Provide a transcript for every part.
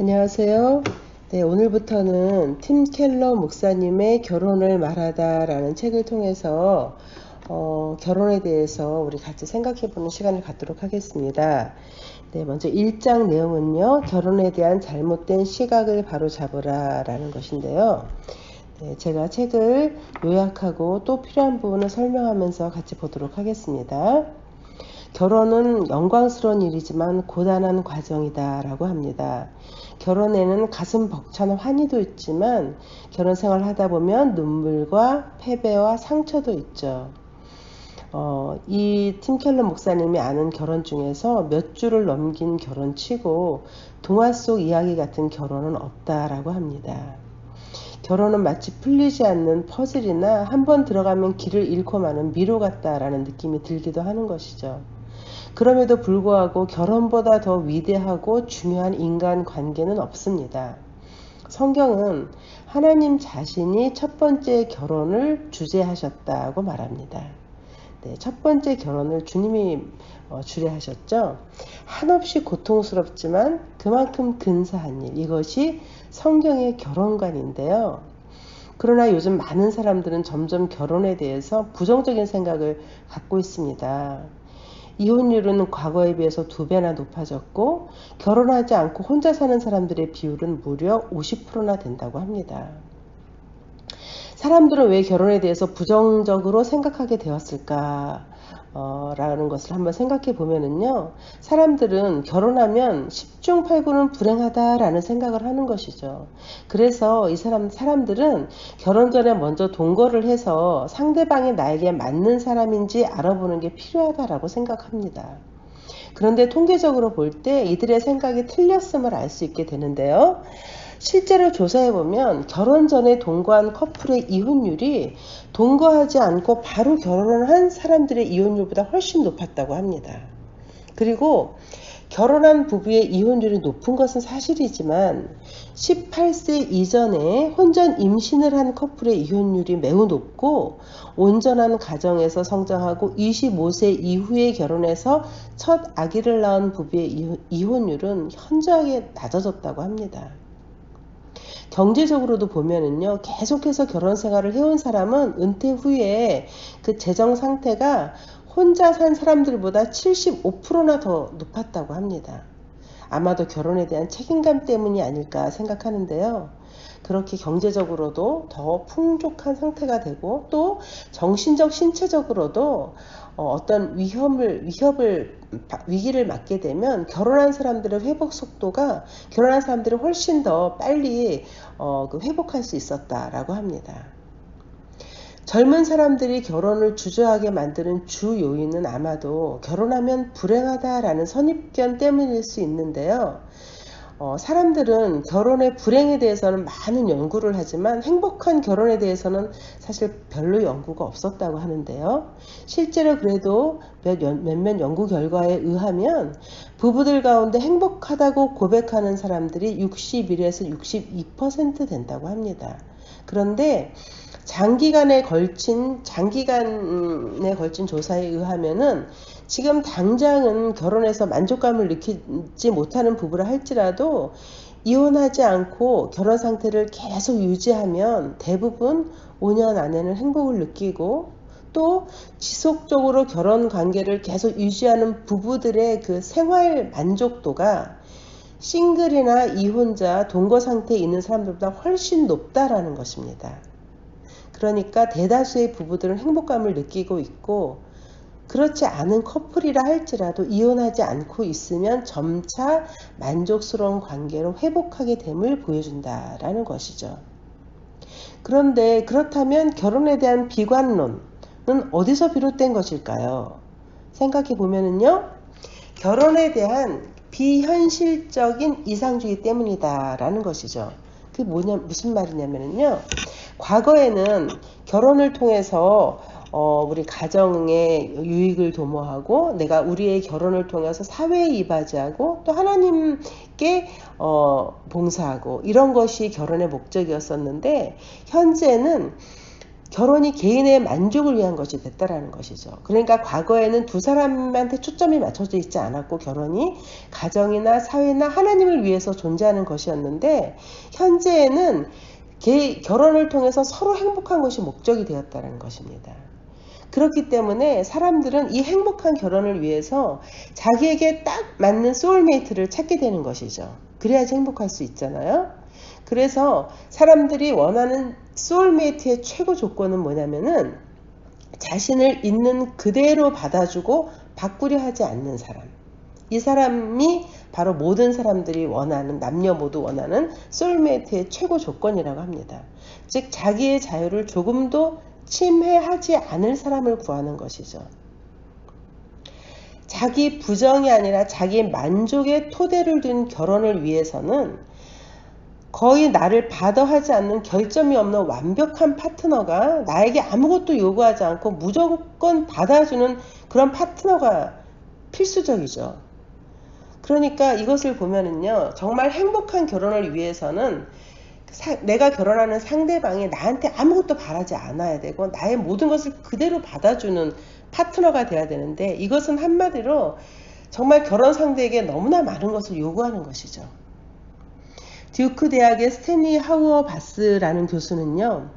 안녕하세요. 네, 오늘부터는 팀 켈러 목사님의 결혼을 말하다 라는 책을 통해서 결혼에 대해서 우리 같이 생각해보는 시간을 갖도록 하겠습니다. 네, 먼저 1장 내용은요, 결혼에 대한 잘못된 시각을 바로잡으라 라는 것인데요. 네, 제가 책을 요약하고 또 필요한 부분을 설명하면서 같이 보도록 하겠습니다. 결혼은 영광스러운 일이지만 고단한 과정이다 라고 합니다. 결혼에는 가슴 벅찬 환희도 있지만 결혼 생활을 하다 보면 눈물과 패배와 상처도 있죠. 이 팀 켈러 목사님이 아는 결혼 중에서 몇 줄을 넘긴 결혼치고 동화 속 이야기 같은 결혼은 없다라고 합니다. 결혼은 마치 풀리지 않는 퍼즐이나 한번 들어가면 길을 잃고 마는 미로 같다라는 느낌이 들기도 하는 것이죠. 그럼에도 불구하고 결혼보다 더 위대하고 중요한 인간관계는 없습니다. 성경은 하나님 자신이 첫 번째 결혼을 주재하셨다고 말합니다. 네, 첫 번째 결혼을 주님이 주례하셨죠. 한없이 고통스럽지만 그만큼 근사한 일, 이것이 성경의 결혼관인데요. 그러나 요즘 많은 사람들은 점점 결혼에 대해서 부정적인 생각을 갖고 있습니다. 이혼율은 과거에 비해서 2배나 높아졌고 결혼하지 않고 혼자 사는 사람들의 비율은 무려 50%나 된다고 합니다. 사람들은 왜 결혼에 대해서 부정적으로 생각하게 되었을까? 라는 것을 한번 생각해 보면은요, 사람들은 결혼하면 10중 8구는 불행하다라는 생각을 하는 것이죠. 그래서 이 사람들은 결혼 전에 먼저 동거를 해서 상대방이 나에게 맞는 사람인지 알아보는 게 필요하다라고 생각합니다. 그런데 통계적으로 볼 때 이들의 생각이 틀렸음을 알 수 있게 되는데요. 실제로 조사해보면 결혼 전에 동거한 커플의 이혼율이 동거하지 않고 바로 결혼을 한 사람들의 이혼율보다 훨씬 높았다고 합니다. 그리고 결혼한 부부의 이혼율이 높은 것은 사실이지만 18세 이전에 혼전 임신을 한 커플의 이혼율이 매우 높고 온전한 가정에서 성장하고 25세 이후에 결혼해서 첫 아기를 낳은 부부의 이혼율은 현저하게 낮아졌다고 합니다. 경제적으로도 보면은요, 계속해서 결혼 생활을 해온 사람은 은퇴 후에 그 재정 상태가 혼자 산 사람들보다 75%나 더 높았다고 합니다. 아마도 결혼에 대한 책임감 때문이 아닐까 생각하는데요. 그렇게 경제적으로도 더 풍족한 상태가 되고 또 정신적 신체적으로도 어떤 위기를 맞게 되면 결혼한 사람들의 회복 속도가 결혼한 사람들이 훨씬 더 빨리 회복할 수 있었다라고 합니다. 젊은 사람들이 결혼을 주저하게 만드는 주 요인은 아마도 결혼하면 불행하다라는 선입견 때문일 수 있는데요. 사람들은 결혼의 불행에 대해서는 많은 연구를 하지만 행복한 결혼에 대해서는 사실 별로 연구가 없었다고 하는데요. 실제로 그래도 몇몇 연구 결과에 의하면 부부들 가운데 행복하다고 고백하는 사람들이 61에서 62% 된다고 합니다. 그런데 장기간에 걸친 조사에 의하면은 지금 당장은 결혼해서 만족감을 느끼지 못하는 부부라 할지라도 이혼하지 않고 결혼 상태를 계속 유지하면 대부분 5년 안에는 행복을 느끼고 또 지속적으로 결혼 관계를 계속 유지하는 부부들의 그 생활 만족도가 싱글이나 이혼자, 동거 상태에 있는 사람들보다 훨씬 높다라는 것입니다. 그러니까 대다수의 부부들은 행복감을 느끼고 있고 그렇지 않은 커플이라 할지라도 이혼하지 않고 있으면 점차 만족스러운 관계로 회복하게 됨을 보여준다라는 것이죠. 그런데 그렇다면 결혼에 대한 비관론은 어디서 비롯된 것일까요? 생각해 보면은요, 결혼에 대한 비현실적인 이상주의 때문이다라는 것이죠. 그게 무슨 말이냐면요, 과거에는 결혼을 통해서 우리 가정의 유익을 도모하고 내가 우리의 결혼을 통해서 사회에 이바지하고 또 하나님께 봉사하고 이런 것이 결혼의 목적이었었는데 현재는 결혼이 개인의 만족을 위한 것이 됐다라는 것이죠. 그러니까 과거에는 두 사람한테 초점이 맞춰져 있지 않았고 결혼이 가정이나 사회나 하나님을 위해서 존재하는 것이었는데 현재에는 결혼을 통해서 서로 행복한 것이 목적이 되었다는 것입니다. 그렇기 때문에 사람들은 이 행복한 결혼을 위해서 자기에게 딱 맞는 소울메이트를 찾게 되는 것이죠. 그래야지 행복할 수 있잖아요. 그래서 사람들이 원하는 소울메이트의 최고 조건은 뭐냐면은 자신을 있는 그대로 받아주고 바꾸려 하지 않는 사람. 이 사람이 바로 모든 사람들이 원하는, 남녀 모두 원하는 소울메이트의 최고 조건이라고 합니다. 즉 자기의 자유를 조금도 침해하지 않을 사람을 구하는 것이죠. 자기 부정이 아니라 자기 만족의 토대를 둔 결혼을 위해서는 거의 나를 받아하지 않는 결점이 없는 완벽한 파트너가 나에게 아무것도 요구하지 않고 무조건 받아주는 그런 파트너가 필수적이죠. 그러니까 이것을 보면은요, 정말 행복한 결혼을 위해서는 내가 결혼하는 상대방이 나한테 아무것도 바라지 않아야 되고 나의 모든 것을 그대로 받아주는 파트너가 돼야 되는데 이것은 한마디로 정말 결혼 상대에게 너무나 많은 것을 요구하는 것이죠. 듀크 대학의 스탠리 하우어바스라는 교수는요,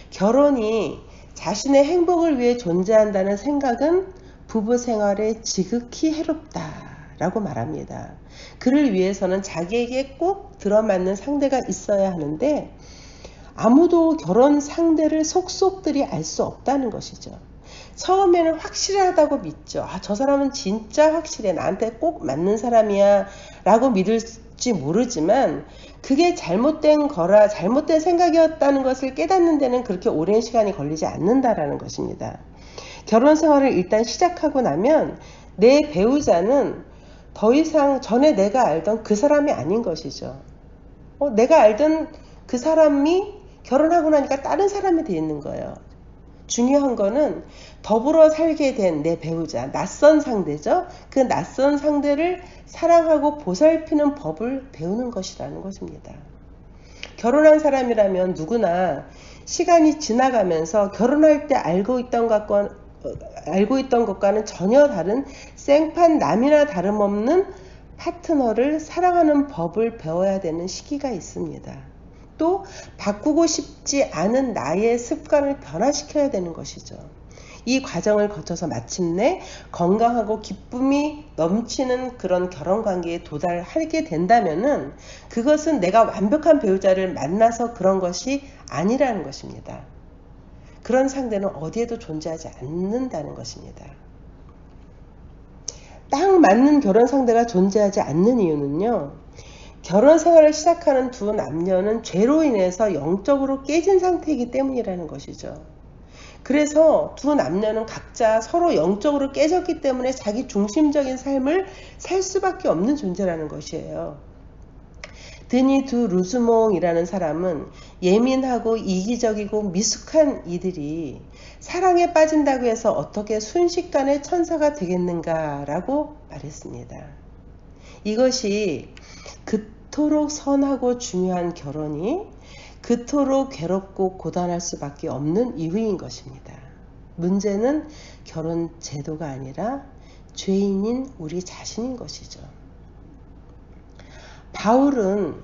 결혼이 자신의 행복을 위해 존재한다는 생각은 부부 생활에 지극히 해롭다라고 말합니다. 그를 위해서는 자기에게 꼭 들어맞는 상대가 있어야 하는데 아무도 결혼 상대를 속속들이 알 수 없다는 것이죠. 처음에는 확실하다고 믿죠. 저 사람은 진짜 확실해. 나한테 꼭 맞는 사람이야 라고 믿을지 모르지만 그게 잘못된 거라 잘못된 생각이었다는 것을 깨닫는 데는 그렇게 오랜 시간이 걸리지 않는다라는 것입니다. 결혼 생활을 일단 시작하고 나면 내 배우자는 더 이상 전에 내가 알던 그 사람이 아닌 것이죠. 내가 알던 그 사람이 결혼하고 나니까 다른 사람이 되어 있는 거예요. 중요한 거는 더불어 살게 된 내 배우자, 낯선 상대죠. 그 낯선 상대를 사랑하고 보살피는 법을 배우는 것이라는 것입니다. 결혼한 사람이라면 누구나 시간이 지나가면서 결혼할 때 알고 있던 것과는 전혀 다른 생판 남이나 다름없는 파트너를 사랑하는 법을 배워야 되는 시기가 있습니다. 또 바꾸고 싶지 않은 나의 습관을 변화시켜야 되는 것이죠. 이 과정을 거쳐서 마침내 건강하고 기쁨이 넘치는 그런 결혼관계에 도달하게 된다면은 그것은 내가 완벽한 배우자를 만나서 그런 것이 아니라는 것입니다. 그런 상대는 어디에도 존재하지 않는다는 것입니다. 딱 맞는 결혼 상대가 존재하지 않는 이유는요, 결혼 생활을 시작하는 두 남녀는 죄로 인해서 영적으로 깨진 상태이기 때문이라는 것이죠. 그래서 두 남녀는 각자 서로 영적으로 깨졌기 때문에 자기 중심적인 삶을 살 수밖에 없는 존재라는 것이에요. 드니 두 루즈몽이라는 사람은 예민하고 이기적이고 미숙한 이들이 사랑에 빠진다고 해서 어떻게 순식간에 천사가 되겠는가 라고 말했습니다. 이것이 그토록 선하고 중요한 결혼이 그토록 괴롭고 고단할 수밖에 없는 이유인 것입니다. 문제는 결혼 제도가 아니라 죄인인 우리 자신인 것이죠. 바울은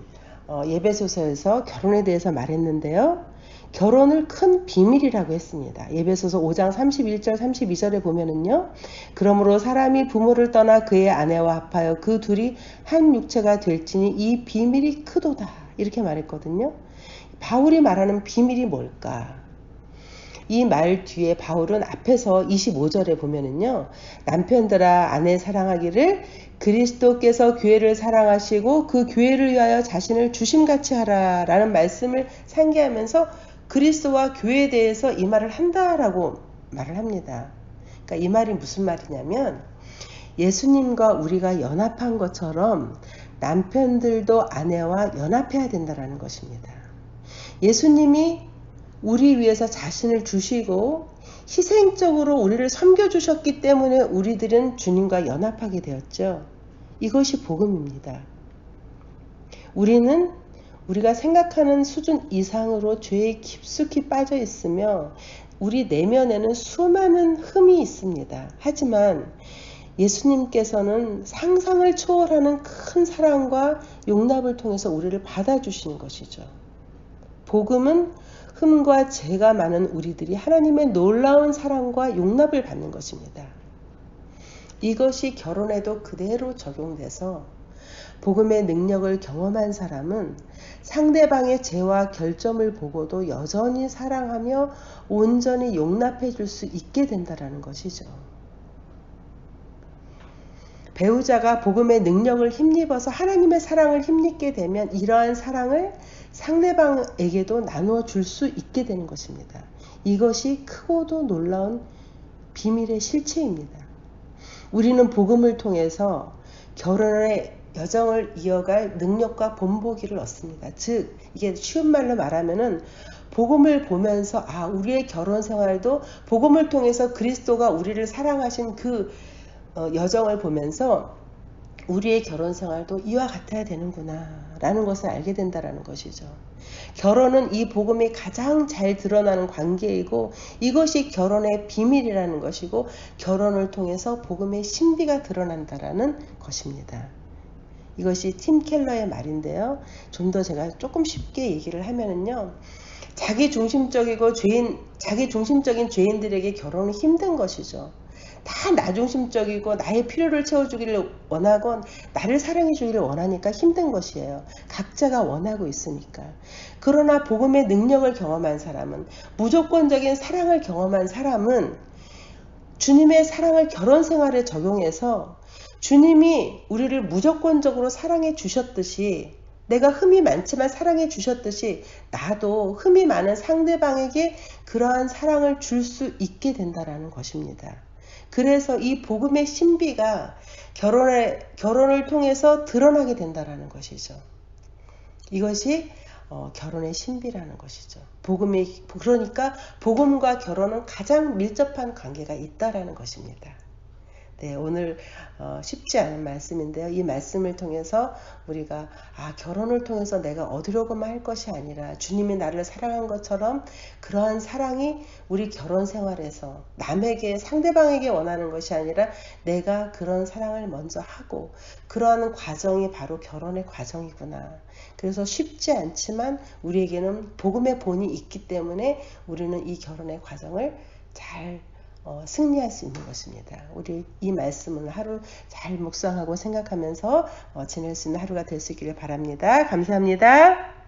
에베소서에서 결혼에 대해서 말했는데요. 결혼을 큰 비밀이라고 했습니다. 에베소서 5장 31절 32절에 보면은요. 그러므로 사람이 부모를 떠나 그의 아내와 합하여 그 둘이 한 육체가 될지니 이 비밀이 크도다. 이렇게 말했거든요. 바울이 말하는 비밀이 뭘까? 이 말 뒤에 바울은 앞에서 25절에 보면은요. 남편들아 아내 사랑하기를 그리스도께서 교회를 사랑하시고 그 교회를 위하여 자신을 주심같이 하라 라는 말씀을 상기하면서 그리스도와 교회에 대해서 이 말을 한다라고 말을 합니다. 그러니까 이 말이 무슨 말이냐면 예수님과 우리가 연합한 것처럼 남편들도 아내와 연합해야 된다는 것입니다. 예수님이 우리 위해서 자신을 주시고 희생적으로 우리를 섬겨주셨기 때문에 우리들은 주님과 연합하게 되었죠. 이것이 복음입니다. 우리가 생각하는 수준 이상으로 죄에 깊숙이 빠져 있으며 우리 내면에는 수많은 흠이 있습니다. 하지만 예수님께서는 상상을 초월하는 큰 사랑과 용납을 통해서 우리를 받아주시는 것이죠. 복음은 흠과 죄가 많은 우리들이 하나님의 놀라운 사랑과 용납을 받는 것입니다. 이것이 결혼에도 그대로 적용돼서 복음의 능력을 경험한 사람은 상대방의 죄와 결점을 보고도 여전히 사랑하며 온전히 용납해 줄 수 있게 된다는 것이죠. 배우자가 복음의 능력을 힘입어서 하나님의 사랑을 힘입게 되면 이러한 사랑을 상대방에게도 나누어 줄 수 있게 되는 것입니다. 이것이 크고도 놀라운 비밀의 실체입니다. 우리는 복음을 통해서 결혼의 여정을 이어갈 능력과 본보기를 얻습니다. 즉 이게 쉬운 말로 말하면은 복음을 보면서 우리의 결혼 생활도 복음을 통해서 그리스도가 우리를 사랑하신 그 여정을 보면서 우리의 결혼 생활도 이와 같아야 되는구나 라는 것을 알게 된다는 것이죠. 결혼은 이 복음이 가장 잘 드러나는 관계이고 이것이 결혼의 비밀이라는 것이고 결혼을 통해서 복음의 신비가 드러난다라는 것입니다. 이것이 팀 켈러의 말인데요. 좀 더 제가 조금 쉽게 얘기를 하면은요. 자기 중심적인 죄인들에게 결혼은 힘든 것이죠. 다 나 중심적이고 나의 필요를 채워주기를 원하건 나를 사랑해주기를 원하니까 힘든 것이에요. 각자가 원하고 있으니까. 그러나 복음의 능력을 경험한 사람은, 무조건적인 사랑을 경험한 사람은 주님의 사랑을 결혼 생활에 적용해서 주님이 우리를 무조건적으로 사랑해 주셨듯이, 내가 흠이 많지만 사랑해 주셨듯이 나도 흠이 많은 상대방에게 그러한 사랑을 줄 수 있게 된다는 것입니다. 그래서 이 복음의 신비가 결혼을 통해서 드러나게 된다는 것이죠. 이것이 결혼의 신비라는 것이죠. 그러니까 복음과 결혼은 가장 밀접한 관계가 있다라는 것입니다. 네, 오늘 쉽지 않은 말씀인데요. 이 말씀을 통해서 우리가 결혼을 통해서 내가 얻으려고만 할 것이 아니라 주님이 나를 사랑한 것처럼 그러한 사랑이 우리 결혼 생활에서 남에게, 상대방에게 원하는 것이 아니라 내가 그런 사랑을 먼저 하고, 그러한 과정이 바로 결혼의 과정이구나. 그래서 쉽지 않지만 우리에게는 복음의 본이 있기 때문에 우리는 이 결혼의 과정을 잘 승리할 수 있는 것입니다. 우리 이 말씀을 하루 잘 묵상하고 생각하면서 지낼 수 있는 하루가 될 수 있기를 바랍니다. 감사합니다.